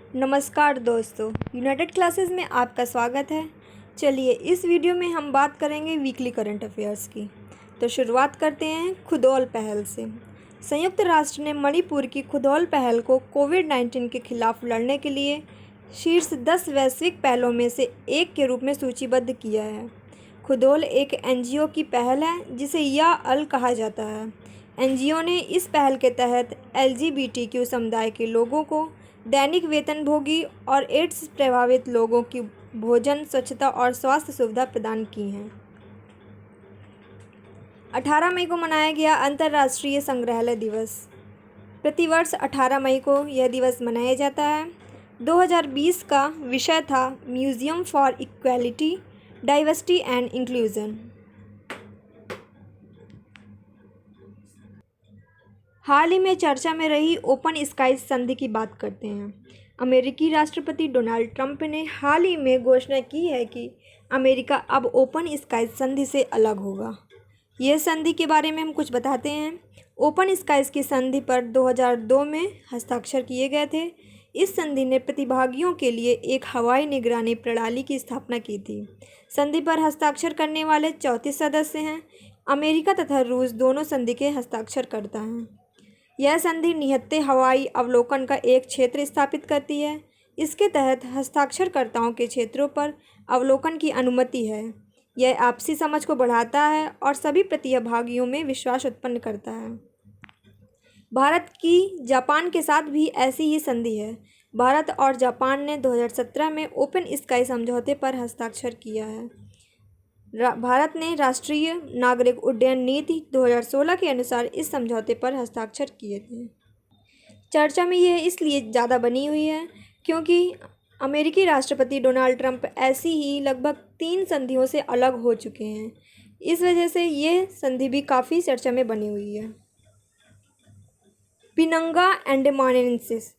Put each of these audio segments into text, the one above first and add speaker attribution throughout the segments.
Speaker 1: नमस्कार दोस्तों, United classes में आपका स्वागत है। चलिए इस वीडियो में हम बात करेंगे वीकली करंट अफेयर्स की। तो शुरुआत करते हैं खुदौल पहल से। संयुक्त राष्ट्र ने मणिपुर की खुदौल पहल को कोविड-19 के खिलाफ लड़ने के लिए शीर्ष 10 वैश्विक पहलों में से एक के रूप में सूचीबद्ध किया है। खुदौल एक एनजीओ की पहल है जिसे या अल कहा जाता है। एनजीओ ने इस पहल के तहत एलजीबीटीक्यू समुदाय के लोगों को दैनिक वेतनभोगी और एड्स प्रभावित लोगों की भोजन, स्वच्छता और स्वास्थ्य सुविधा प्रदान की हैं। 18 मई को मनाया गया अंतर्राष्ट्रीय संग्रहालय दिवस। प्रतिवर्ष 18 मई को यह दिवस मनाया जाता है। 2020 का विषय था museum for equality, diversity and inclusion. हाल ही में चर्चा में रही ओपन स्काईज संधि की बात करते हैं। अमेरिकी राष्ट्रपति डोनाल्ड ट्रंप ने हाल ही में घोषणा की है कि अमेरिका अब ओपन स्काईज संधि से अलग होगा। यह संधि के बारे में हम कुछ बताते हैं। ओपन स्काईज की संधि पर 2002 में हस्ताक्षर किए गए थे। इस संधि ने प्रतिभागियों के लिए एक हवाई निगरानी प्रणाली की स्थापना की थी। संधि पर हस्ताक्षर करने वाले 34 सदस्य हैं। अमेरिका तथा रूस दोनों संधि के हस्ताक्षरकर्ता हैं। यह संधि निहत्थे हवाई अवलोकन का एक क्षेत्र स्थापित करती है। इसके तहत हस्ताक्षरकर्ताओं के क्षेत्रों पर अवलोकन की अनुमति है। यह आपसी समझ को बढ़ाता है और सभी प्रतिभागियों में विश्वास उत्पन्न करता है। भारत की जापान के साथ भी ऐसी ही संधि है। भारत और जापान ने 2017 में ओपन स्काई समझौते पर हस्ताक्षर किया है। भारत ने राष्ट्रीय नागरिक उड्डयन नीति 2016 के अनुसार इस समझौते पर हस्ताक्षर किए थे। चर्चा में यह इसलिए ज़्यादा बनी हुई है क्योंकि अमेरिकी राष्ट्रपति डोनाल्ड ट्रंप ऐसी ही लगभग 3 संधियों से अलग हो चुके हैं। इस वजह से यह संधि भी काफ़ी चर्चा में बनी हुई है। पिनंगा अंडमानेंसिस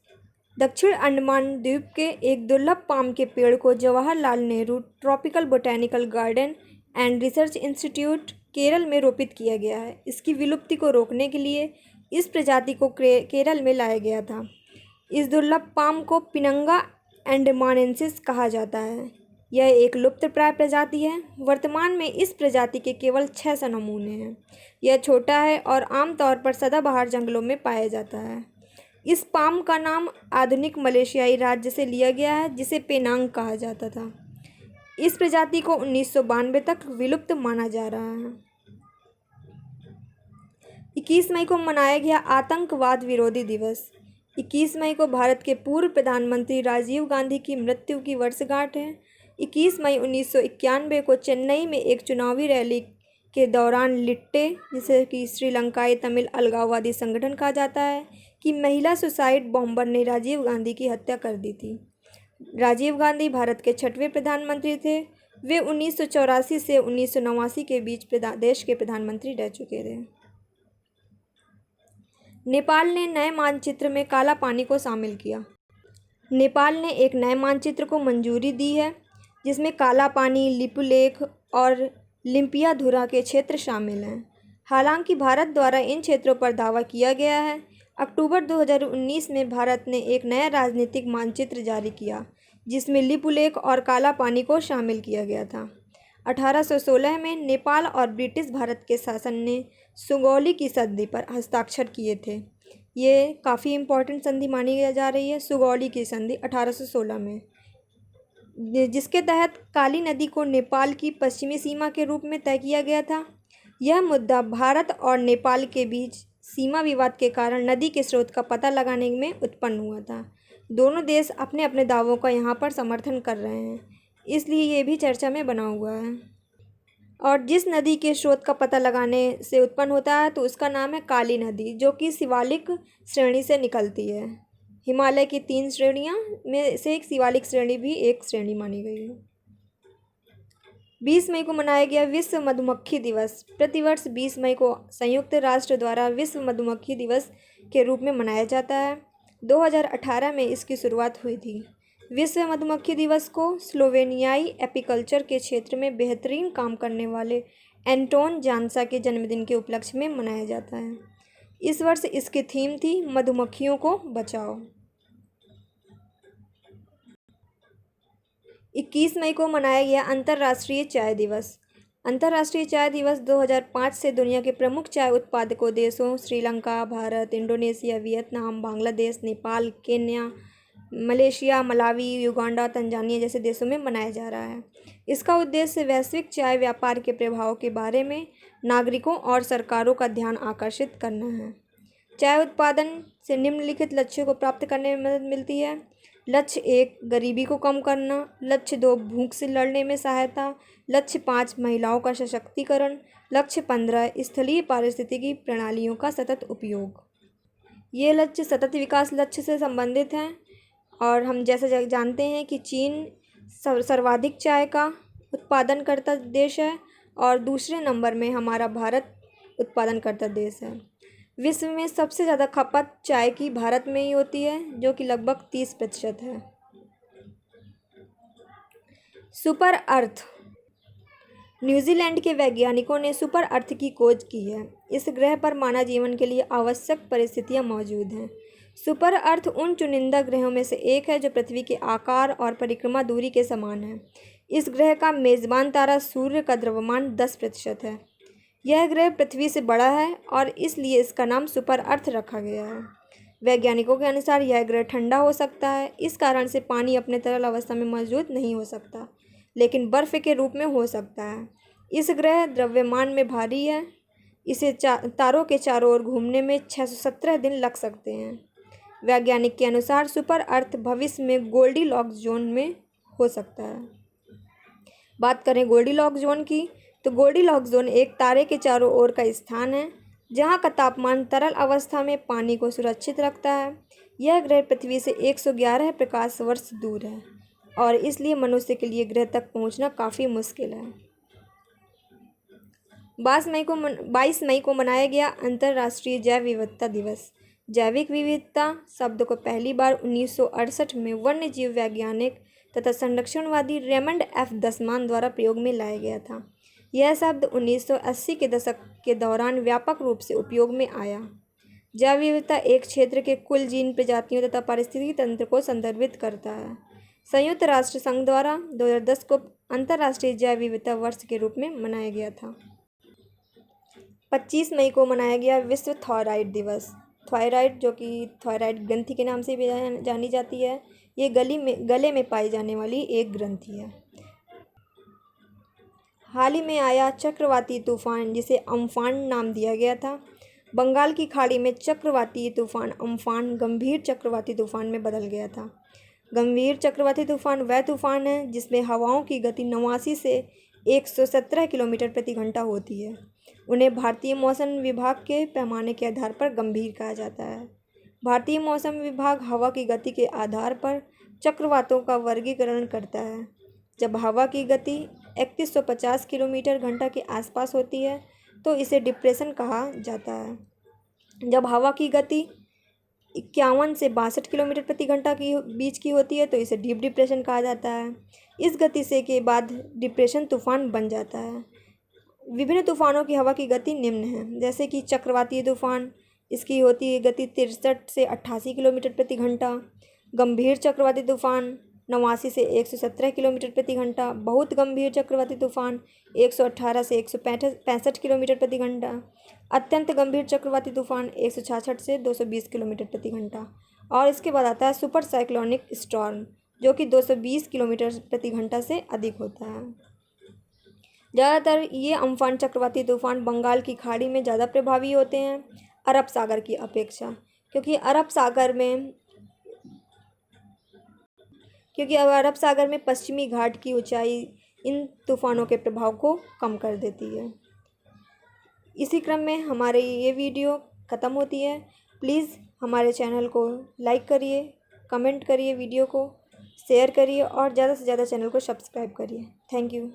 Speaker 1: दक्षिण अंडमान द्वीप के एक दुर्लभ पाम के पेड़ को Jawaharlal Nehru tropical botanical garden and research institute Kerala में रोपित किया गया है। इसकी विलुप्ति को रोकने के लिए इस प्रजाति को केरल में लाया गया था। इस दुर्लभ पाम को पिनंगा अंडमानेंसिस कहा जाता है। यह एक लुप्तप्राय प्रजाति है। वर्तमान में इस प्रजाति के केवल 6 नमूने हैं। यह छोटा है और आमतौर पर सदाबहार जंगलों में पाया जाता है। इस पाम का नाम आधुनिक मलेशियाई राज्य से लिया गया है जिसे पेनांग कहा जाता था। इस प्रजाति को 1992 तक विलुप्त माना जा रहा है। 21 मई को मनाया गया आतंकवाद विरोधी दिवस। 21 मई को भारत के पूर्व प्रधानमंत्री राजीव गांधी की मृत्यु की वर्षगांठ है। 21 मई 1991 को चेन्नई में एक चुनावी रैली के दौरान लिट्टे, जिसे कि श्रीलंकाई तमिल अलगाववादी संगठन कहा जाता है, कि महिला सुसाइड बॉम्बर ने राजीव गांधी की हत्या कर दी थी। राजीव गांधी भारत के 6वें प्रधानमंत्री थे। वे 1984 से 1989 के बीच देश के प्रधानमंत्री रह चुके थे। नेपाल ने नए मानचित्र में काला पानी को शामिल किया। नेपाल ने एक नए मानचित्र को मंजूरी दी है जिसमें काला पानी, लिपुलेख और लिम्पियाधुरा के क्षेत्र शामिल हैं। हालांकि भारत द्वारा इन क्षेत्रों पर दावा किया गया है। अक्टूबर 2019 में भारत ने एक नया राजनीतिक मानचित्र जारी किया जिसमें लिपुलेख और काला पानी को शामिल किया गया था। 1816 में नेपाल और ब्रिटिश भारत के शासन ने सुगौली की संधि पर हस्ताक्षर किए थे। ये काफ़ी इम्पोर्टेंट संधि मानी जा रही है, सुगौली की संधि 1816 में, जिसके तहत काली नदी को नेपाल की पश्चिमी सीमा के रूप में तय किया गया था। यह मुद्दा भारत और नेपाल के बीच सीमा विवाद के कारण नदी के स्रोत का पता लगाने में उत्पन्न हुआ था। दोनों देश अपने अपने दावों का यहाँ पर समर्थन कर रहे हैं, इसलिए ये भी चर्चा में बना हुआ है। और जिस नदी के स्रोत का पता लगाने से उत्पन्न होता है तो उसका नाम है काली नदी, जो कि शिवालिक श्रेणी से निकलती है। हिमालय की 3 श्रेणियाँ में से एक शिवालिक श्रेणी भी एक श्रेणी मानी गई है। 20 मई को मनाया गया विश्व मधुमक्खी दिवस। प्रतिवर्ष 20 मई को संयुक्त राष्ट्र द्वारा विश्व मधुमक्खी दिवस के रूप में मनाया जाता है। 2018 में इसकी शुरुआत हुई थी। विश्व मधुमक्खी दिवस को स्लोवेनियाई एपीकल्चर के क्षेत्र में बेहतरीन काम करने वाले एंटोन जानसा के जन्मदिन के उपलक्ष्य में मनाया जाता है। इस वर्ष इसकी थीम थी मधुमक्खियों को बचाओ। 21 मई को मनाया गया अंतर्राष्ट्रीय चाय दिवस। अंतर्राष्ट्रीय चाय दिवस 2005 से दुनिया के प्रमुख चाय उत्पादकों देशों Sri Lanka, Bharat, Indonesia, Vietnam, Bangladesh, Nepal, Kenya, Malaysia, Malawi, Uganda, Tanzania जैसे देशों में मनाया जा रहा है। इसका उद्देश्य वैश्विक चाय व्यापार के प्रभाव के बारे में नागरिकों और सरकारों का ध्यान आकर्षित करना है। चाय उत्पादन से निम्नलिखित लक्ष्यों को प्राप्त करने में मदद मिलती है। लक्ष्य 1, गरीबी को कम करना। लक्ष्य 2, भूख से लड़ने में सहायता। लक्ष्य 5, महिलाओं का सशक्तिकरण। लक्ष्य 15, स्थलीय पारिस्थितिकी प्रणालियों का सतत उपयोग। ये लक्ष्य सतत विकास लक्ष्य से संबंधित हैं और हम जैसे जानते हैं कि चीन सर्वाधिक चाय का उत्पादन करता देश है और दूसरे नंबर में हमारा भारत उत्पादन करता देश है। विश्व में सबसे ज़्यादा खपत चाय की भारत में ही होती है, जो कि लगभग 30% है। सुपर अर्थ। न्यूजीलैंड के वैज्ञानिकों ने सुपर अर्थ की खोज की है। इस ग्रह पर मानव जीवन के लिए आवश्यक परिस्थितियां मौजूद हैं। सुपर अर्थ उन चुनिंदा ग्रहों में से एक है जो पृथ्वी के आकार और परिक्रमा दूरी के समान है। इस ग्रह का मेज़बान तारा सूर्य का द्रव्यमान 10% है। यह ग्रह पृथ्वी से बड़ा है और इसलिए इसका नाम सुपर अर्थ रखा गया है। वैज्ञानिकों के अनुसार यह ग्रह ठंडा हो सकता है, इस कारण से पानी अपने तरल अवस्था में मौजूद नहीं हो सकता, लेकिन बर्फ़ के रूप में हो सकता है। इस ग्रह द्रव्यमान में भारी है। इसे तारों के चारों ओर घूमने में 617 दिन लग सकते हैं। वैज्ञानिक के अनुसार सुपर अर्थ भविष्य में गोल्डीलॉक्स जोन में हो सकता है। बात करें गोल्डीलॉक्स जोन की, तो गोल्डीलॉक्स जोन एक तारे के चारों ओर का स्थान है जहां का तापमान तरल अवस्था में पानी को सुरक्षित रखता है। यह ग्रह पृथ्वी से 111 प्रकाश वर्ष दूर है और इसलिए मनुष्य के लिए ग्रह तक पहुंचना काफ़ी मुश्किल है। 22 मई को मनाया गया अंतर्राष्ट्रीय जैव विविधता दिवस। जैविक विविधता शब्द को पहली बार 1968 में वन्यजीव वैज्ञानिक तथा संरक्षणवादी रेमंड एफ दसमान द्वारा प्रयोग में लाया गया था। यह शब्द 1980 के दशक के दौरान व्यापक रूप से उपयोग में आया। जैव विविधता एक क्षेत्र के कुल जीन प्रजातियों तथा पारिस्थितिकी तंत्र को संदर्भित करता है। संयुक्त राष्ट्र संघ द्वारा 2010 को अंतर्राष्ट्रीय जैव विविधता वर्ष के रूप में मनाया गया था। 25 मई को मनाया गया विश्व थायराइड दिवस। थायराइड, जो कि थायराइड ग्रंथि के नाम से भी जानी जाती है, ये गले में पाई जाने वाली एक ग्रंथि है। हाल ही में आया चक्रवाती तूफान, जिसे अम्फान नाम दिया गया था, बंगाल की खाड़ी में चक्रवाती तूफान अम्फान गंभीर चक्रवाती तूफान में बदल गया था। गंभीर चक्रवाती तूफान वह तूफान है जिसमें हवाओं की गति 89 से 117 किलोमीटर प्रति घंटा होती है। उन्हें भारतीय मौसम विभाग के पैमाने के आधार पर गंभीर कहा जाता है। भारतीय मौसम विभाग हवा की गति के आधार पर चक्रवातों का वर्गीकरण करता है। जब हवा की गति 3150 किलोमीटर घंटा के आसपास होती है तो इसे डिप्रेशन कहा जाता है। जब हवा की गति 51 से 62 किलोमीटर प्रति घंटा के बीच की होती है तो इसे डीप डिप्रेशन कहा जाता है। इस गति से के बाद डिप्रेशन तूफान बन जाता है। विभिन्न तूफानों की हवा की गति निम्न है, जैसे कि चक्रवाती तूफान, इसकी होती है गति 63 से 88 किलोमीटर प्रति घंटा। गंभीर चक्रवाती तूफान 89 से 117 किलोमीटर प्रति घंटा। बहुत गंभीर चक्रवाती तूफान 118 से 165 किलोमीटर प्रति घंटा। अत्यंत गंभीर चक्रवाती तूफान 166 से 220 किलोमीटर प्रति घंटा। और इसके बाद आता है सुपर साइक्लोनिक स्टॉर्म, जो कि 220 किलोमीटर प्रति घंटा से अधिक होता है। ज़्यादातर ये अम्फान चक्रवाती तूफान बंगाल की खाड़ी में ज़्यादा प्रभावी होते हैं अरब सागर की अपेक्षा, क्योंकि अरब सागर में पश्चिमी घाट की ऊंचाई इन तूफ़ानों के प्रभाव को कम कर देती है। इसी क्रम में हमारी ये वीडियो ख़त्म होती है। प्लीज़ हमारे चैनल को लाइक करिए, कमेंट करिए, वीडियो को शेयर करिए और ज़्यादा से ज़्यादा चैनल को सब्सक्राइब करिए। Thank you.